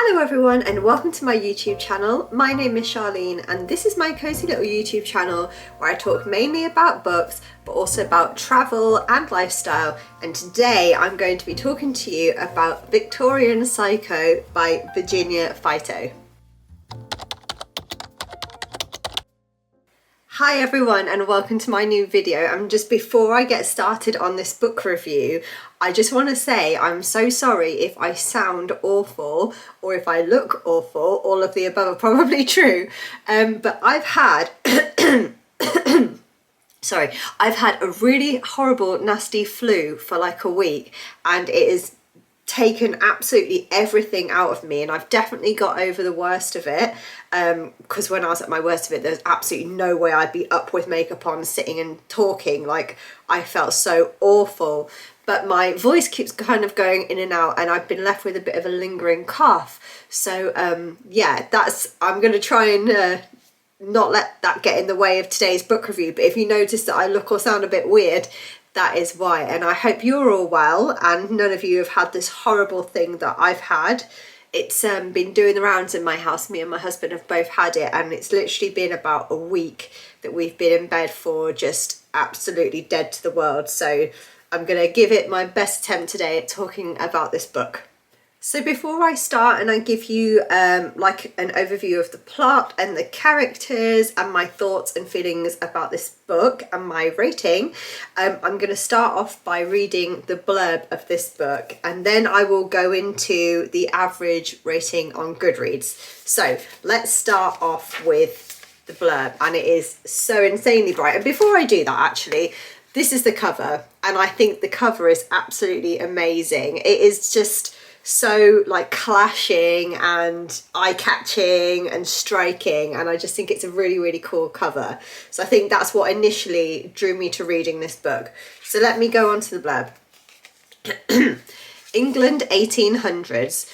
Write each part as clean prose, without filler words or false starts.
Hello everyone and welcome to my YouTube channel. My name is Charlene and this is my cozy little YouTube channel where I talk mainly about books but also about travel and lifestyle, and today I'm going to be talking to you about Victorian Psycho by Virginia Feito. Hi everyone and welcome to my new video. And just before I get started on this book review, I just want to say I'm so sorry if I sound awful or if I look awful. All of the above are probably true, but I've had I've had a really horrible nasty flu for like a week and it is taken absolutely everything out of me, and I've definitely got over the worst of it, because when I was at my worst of it there's absolutely no way I'd be up with makeup on sitting and talking. Like, I felt so awful, but my voice keeps kind of going in and out and I've been left with a bit of a lingering cough. So yeah, I'm going to try and not let that get in the way of today's book review. But if you notice that I look or sound a bit weird, that is why. And I hope you're all well and none of you have had this horrible thing that I've had. It's been doing the rounds in my house. Me and my husband have both had it, and it's literally been about a week that we've been in bed for, just absolutely dead to the world. So I'm going to give it my best attempt today at talking about this book. So before I start and I give you like an overview of the plot and the characters and my thoughts and feelings about this book and my rating, I'm going to start off by reading the blurb of this book, and then I will go into the average rating on Goodreads. So let's start off with the blurb, and it is so insanely bright. And before I do that, actually, this is the cover, and I think the cover is absolutely amazing. It is just so like clashing and eye-catching and striking, and I just think it's a really cool cover. So I think that's what initially drew me to reading this book. So let me go on to the blurb. England 1800s.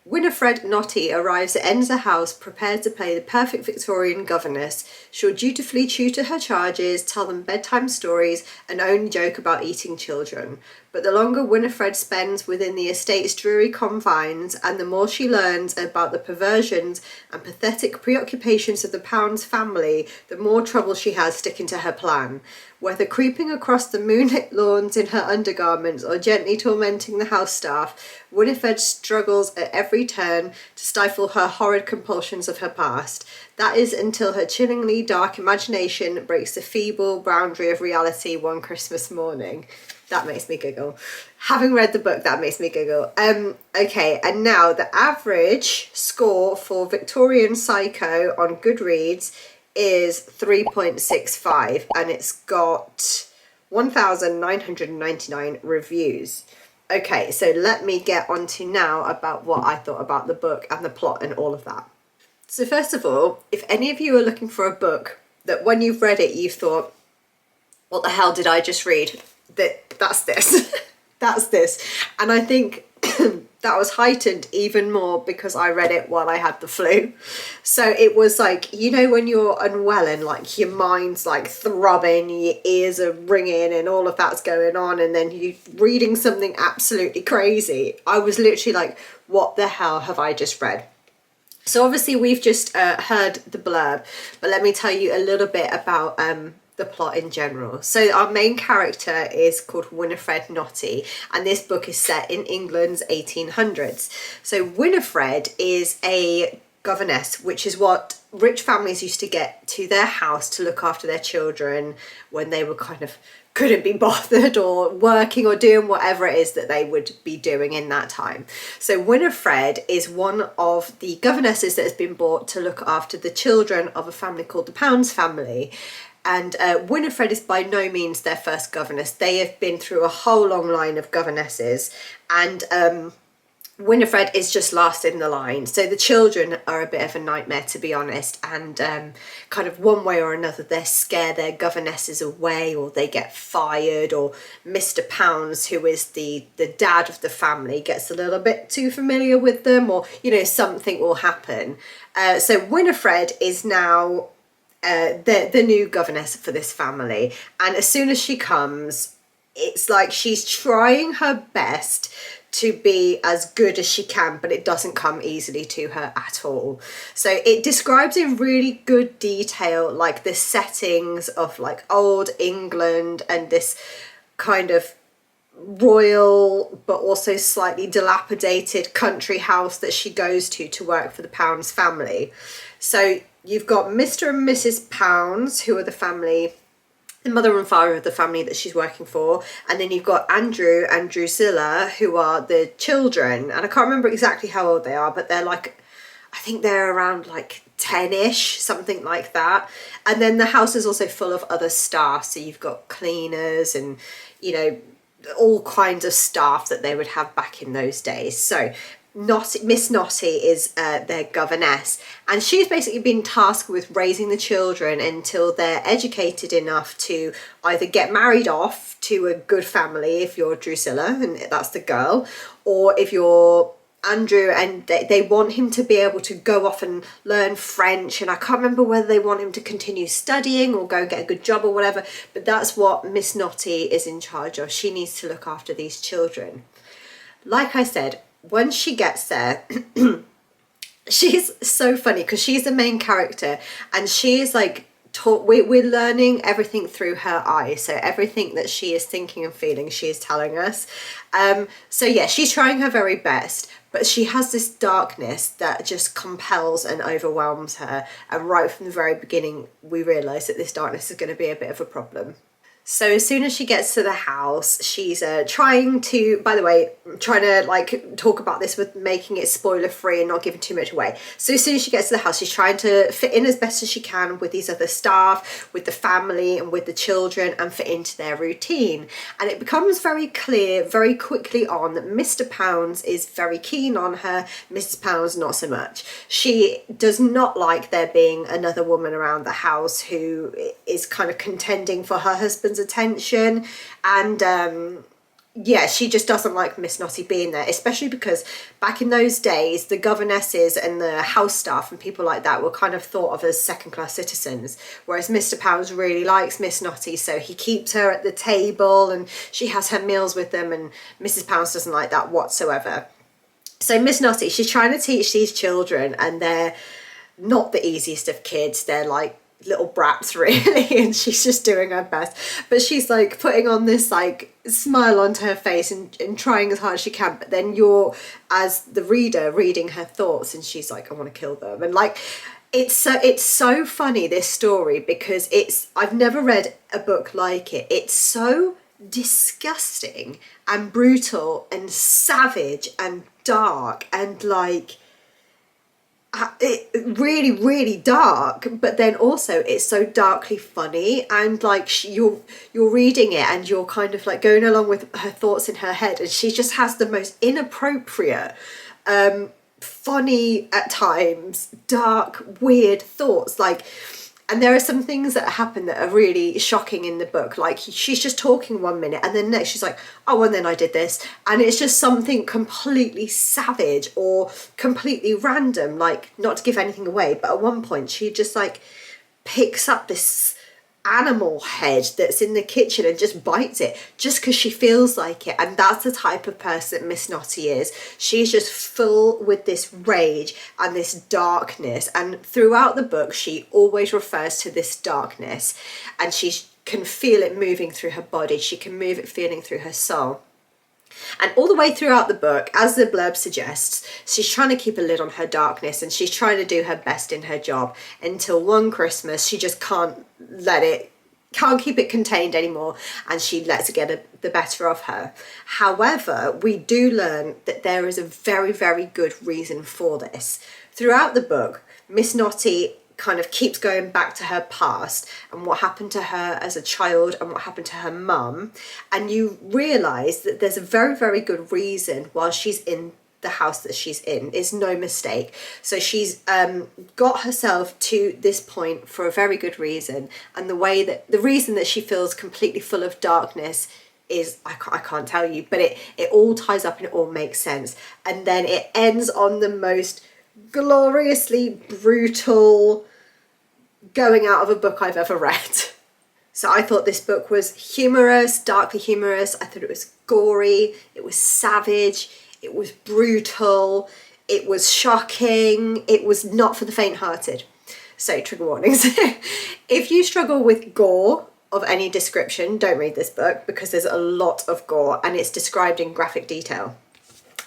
Winifred Notty arrives at Enza House prepared to play the perfect Victorian governess. She'll dutifully tutor her charges, tell them bedtime stories, and only joke about eating children. But the longer Winifred spends within the estate's dreary confines, and the more she learns about the perversions and pathetic preoccupations of the Pounds family, the more trouble she has sticking to her plan. Whether creeping across the moonlit lawns in her undergarments or gently tormenting the house staff, Winifred struggles at every turn to stifle her horrid compulsions of her past. That is until her chillingly dark imagination breaks the feeble boundary of reality one Christmas morning. That makes me giggle. Having read the book, that makes me giggle. Okay, and now the average score for Victorian Psycho on Goodreads is 3.65, and it's got 1,999 reviews. Okay, so let me get on to now about what I thought about the book and the plot and all of that. So first of all, if any of you are looking for a book that when you've read it you've thought, what the hell did I just read? That's this. That's this. And I think that was heightened even more because I read it while I had the flu. So it was like, you know, when you're unwell and like your mind's like throbbing, your ears are ringing and all of that's going on, and then you're reading something absolutely crazy. I was literally like, what the hell have I just read? So obviously we've just heard the blurb, but let me tell you a little bit about the plot in general. So our main character is called Winifred Notty, and this book is set in England's 1800s. So Winifred is a governess, which is what rich families used to get to their house to look after their children when they were kind of couldn't be bothered or working or doing whatever it is that they would be doing in that time. So Winifred is one of the governesses that has been brought to look after the children of a family called the Pounds family. And Winifred is by no means their first governess. They have been through a whole long line of governesses, and Winifred is just last in the line. So the children are a bit of a nightmare, to be honest, and kind of one way or another they scare their governesses away, or they get fired, or Mr. Pounds, who is the dad of the family, gets a little bit too familiar with them, or, you know, something will happen. So Winifred is now the new governess for this family, and as soon as she comes, it's like she's trying her best to be as good as she can, but it doesn't come easily to her at all. So it describes in really good detail like the settings of like old England and this kind of royal but also slightly dilapidated country house that she goes to work for the Pounds family. So you've got Mr. and Mrs. Pounds, who are the family, the mother and father of the family that she's working for, and then you've got Andrew and Drusilla, who are the children, and I can't remember exactly how old they are, but they're like, I think they're around like 10-ish, something like that. And then the house is also full of other staff, so you've got cleaners and, you know, all kinds of staff that they would have back in those days. So Miss Notty is their governess, and she's basically been tasked with raising the children until they're educated enough to either get married off to a good family if you're Drusilla and that's the girl, or if you're Andrew and they want him to be able to go off and learn French, and I can't remember whether they want him to continue studying or go and get a good job or whatever, but that's what Miss Notty is in charge of. She needs to look after these children. Like I said, when she gets there, she's so funny because she's the main character and she's like we're learning everything through her eyes, so everything that she is thinking and feeling she is telling us. So yeah, she's trying her very best, but she has this darkness that just compels and overwhelms her, and right from the very beginning we realise that this darkness is going to be a bit of a problem. So as soon as she gets to the house, she's trying to, by the way, I'm trying to like talk about this with making it spoiler free and not giving too much away. So as soon as she gets to the house, she's trying to fit in as best as she can with these other staff, with the family and with the children, and fit into their routine. And it becomes very clear very quickly on that Mr. Pounds is very keen on her, Mrs. Pounds not so much. She does not like there being another woman around the house who is kind of contending for her husband's attention, and yeah, she just doesn't like Miss Notty being there, especially because back in those days the governesses and the house staff and people like that were kind of thought of as second-class citizens, whereas Mr. Pounds really likes Miss Notty, so he keeps her at the table and she has her meals with them, and Mrs. Pounds doesn't like that whatsoever. So Miss Notty, she's trying to teach these children, and they're not the easiest of kids. They're like little brats really, and she's just doing her best, but she's like putting on this like smile onto her face and trying as hard as she can, but then you're as the reader reading her thoughts and she's like, I want to kill them. And like it's so funny, this story, because I've never read a book like it. It's so disgusting and brutal and savage and dark and like it really, really dark, but then also it's so darkly funny, and like you're reading it and you're kind of like going along with her thoughts in her head, and she just has the most inappropriate, funny at times, dark, weird thoughts, like. And there are some things that happen that are really shocking in the book. Like she's just talking one minute and then next she's like, oh, and then I did this. And it's just something completely savage or completely random, like not to give anything away. But at one point she just like picks up this animal head that's in the kitchen and just bites it just because she feels like it. And that's the type of person Miss Notty is. She's just full with this rage and this darkness, and throughout the book she always refers to this darkness, and she can feel it moving through her body, she can move it feeling through her soul. And all the way throughout the book, as the blurb suggests, she's trying to keep a lid on her darkness and she's trying to do her best in her job, until one Christmas she just can't keep it contained anymore, and she lets it get the better of her. However, we do learn that there is a very, very good reason for this. Throughout the book, Miss Notty kind of keeps going back to her past and what happened to her as a child and what happened to her mum, and you realise that there's a very, very good reason while she's in the house that she's in. It's no mistake. So she's got herself to this point for a very good reason, and the reason that she feels completely full of darkness is, I can't tell you, but it all ties up and it all makes sense. And then it ends on the most gloriously brutal going out of a book I've ever read. So I thought this book was humorous, darkly humorous. I thought it was gory, it was savage, it was brutal, it was shocking, it was not for the faint-hearted. So trigger warnings. If you struggle with gore of any description, don't read this book, because there's a lot of gore and it's described in graphic detail.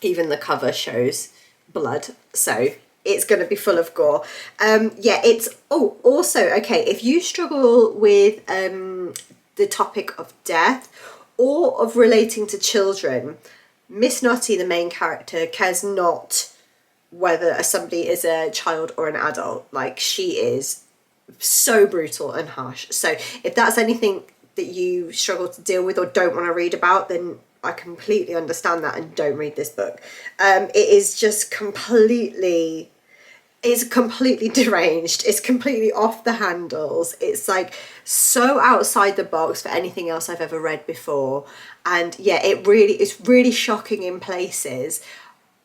Even the cover shows blood, so it's going to be full of gore. Yeah, it's also okay if you struggle with the topic of death or of relating to children. Miss Nutty, the main character, cares not whether somebody is a child or an adult. Like, she is so brutal and harsh. So if that's anything that you struggle to deal with or don't want to read about, then I completely understand that, and don't read this book. It is just completely, it's completely deranged. It's completely off the handles. It's like so outside the box for anything else I've ever read before. And yeah, it's really shocking in places.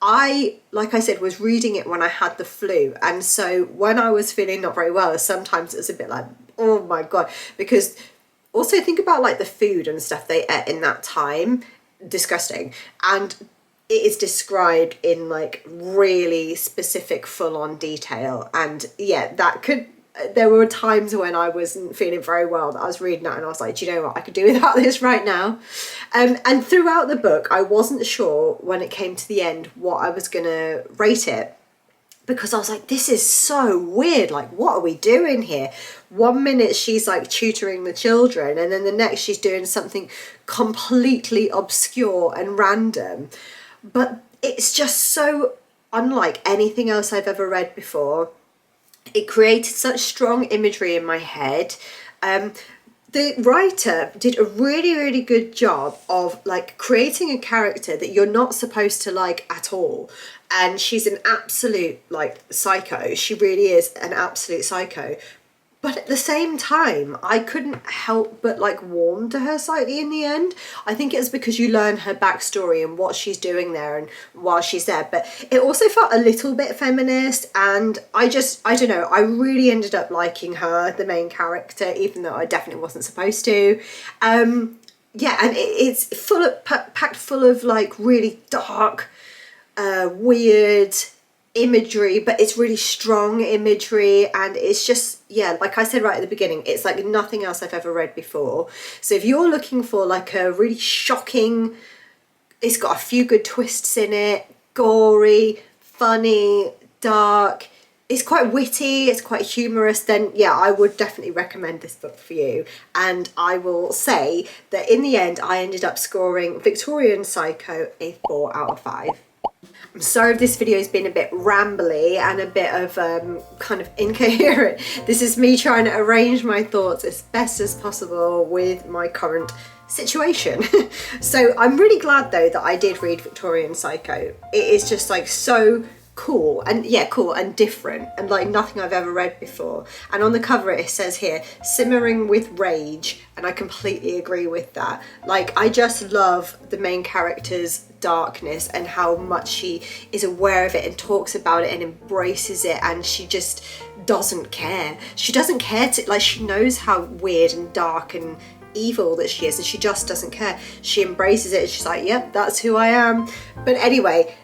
I, like I said, was reading it when I had the flu, and so when I was feeling not very well, sometimes it was a bit like, oh my god, because also think about like the food and stuff they ate in that time. Disgusting. And it is described in like really specific full-on detail, and yeah, there were times when I wasn't feeling very well that I was reading that and I was like, do you know what, I could do without this right now. And throughout the book I wasn't sure when it came to the end what I was gonna rate it, because I was like, this is so weird, like what are we doing here? One minute she's like tutoring the children, and then the next she's doing something completely obscure and random. But it's just so unlike anything else I've ever read before. It created such strong imagery in my head. The writer did a really good job of like creating a character that you're not supposed to like at all. And she's an absolute like psycho. She really is an absolute psycho. But at the same time, I couldn't help but like warm to her slightly in the end. I think it's because you learn her backstory and what she's doing there and while she's there. But it also felt a little bit feminist, and I don't know, I really ended up liking her, the main character, even though I definitely wasn't supposed to. Yeah, and it's packed full of like really dark, weird imagery, but it's really strong imagery, and it's just, yeah, like I said right at the beginning, it's like nothing else I've ever read before. So if you're looking for like a really shocking, it's got a few good twists in it, gory, funny, dark, it's quite witty, it's quite humorous, then yeah, I would definitely recommend this book for you. And I will say that in the end I ended up scoring Victorian Psycho a 4 out of 5. I'm sorry if this video has been a bit rambly and a bit of kind of incoherent. This is me trying to arrange my thoughts as best as possible with my current situation. So I'm really glad though that I did read Victorian Psycho. It is just like so cool, and yeah, cool and different, and like nothing I've ever read before. And on the cover it says here, simmering with rage, and I completely agree with that. Like, I just love the main character's darkness and how much she is aware of it and talks about it and embraces it, and she just doesn't care. She doesn't care to, like, she knows how weird and dark and evil that she is, and she just doesn't care. She embraces it and she's like, yep, that's who I am. But anyway,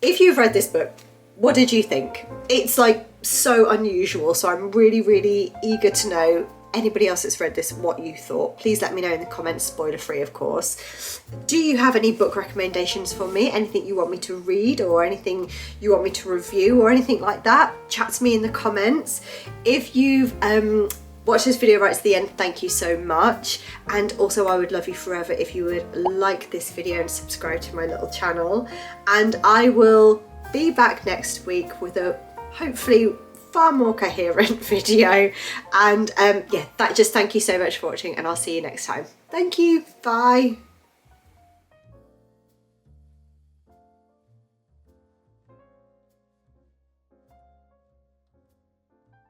if you've read this book, what did you think? It's like so unusual, so I'm really eager to know, anybody else that's read this, what you thought. Please let me know in the comments, spoiler free of course. Do you have any book recommendations for me? Anything you want me to read, or anything you want me to review, or anything like that? Chat to me in the comments. If you've watched this video right to the end, thank you so much. And also I would love you forever if you would like this video and subscribe to my little channel. And I will be back next week with a hopefully far more coherent video. And yeah, just thank you so much for watching, and I'll see you next time. Thank you, bye.